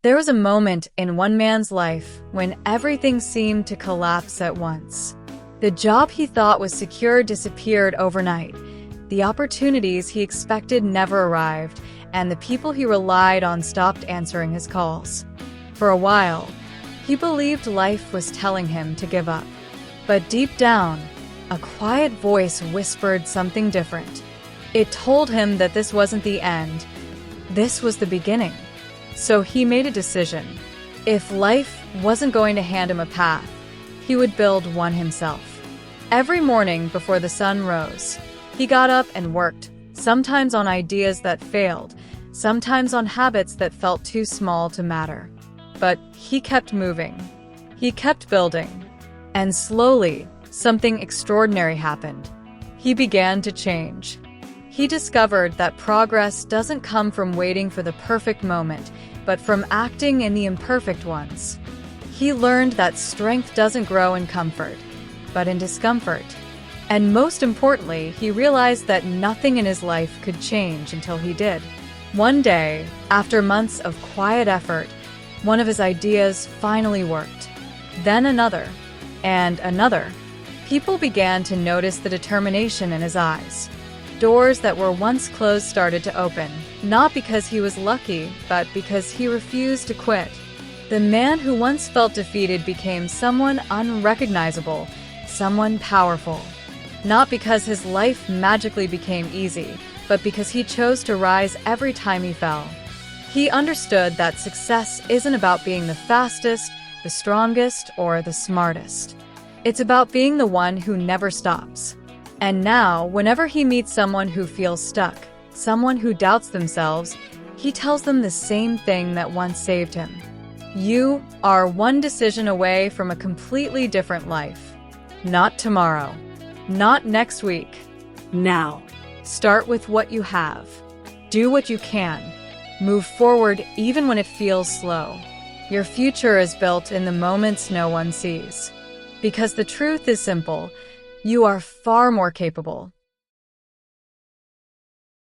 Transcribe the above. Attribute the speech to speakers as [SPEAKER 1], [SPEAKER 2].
[SPEAKER 1] There was a moment in one man's life when everything seemed to collapse at once. The job he thought was secure disappeared overnight. The opportunities he expected never arrived, and the people he relied on stopped answering his calls. For a while, he believed life was telling him to give up. But deep down, a quiet voice whispered something different. It told him that this wasn't the end. This was the beginning. So he made a decision. If life wasn't going to hand him a path, he would build one himself. Every morning before the sun rose, he got up and worked, sometimes on ideas that failed, sometimes on habits that felt too small to matter. But he kept moving. He kept building. And slowly, something extraordinary happened. He began to change. He discovered that progress doesn't come from waiting for the perfect moment, but from acting in the imperfect ones. He learned that strength doesn't grow in comfort, but in discomfort. And most importantly, he realized that nothing in his life could change until he did. One day, after months of quiet effort, one of his ideas finally worked. Then another, and another. People began to notice the determination in his eyes. Doors that were once closed started to open, not because he was lucky, but because he refused to quit. The man who once felt defeated became someone unrecognizable, someone powerful. Not because his life magically became easy, but because he chose to rise every time he fell. He understood that success isn't about being the fastest, the strongest, or the smartest. It's about being the one who never stops. And now, whenever he meets someone who feels stuck, someone who doubts themselves, he tells them the same thing that once saved him. You are one decision away from a completely different life. Not tomorrow. Not next week. Now. Start with what you have. Do what you can. Move forward even when it feels slow. Your future is built in the moments no one sees. Because the truth is simple. You are far more capable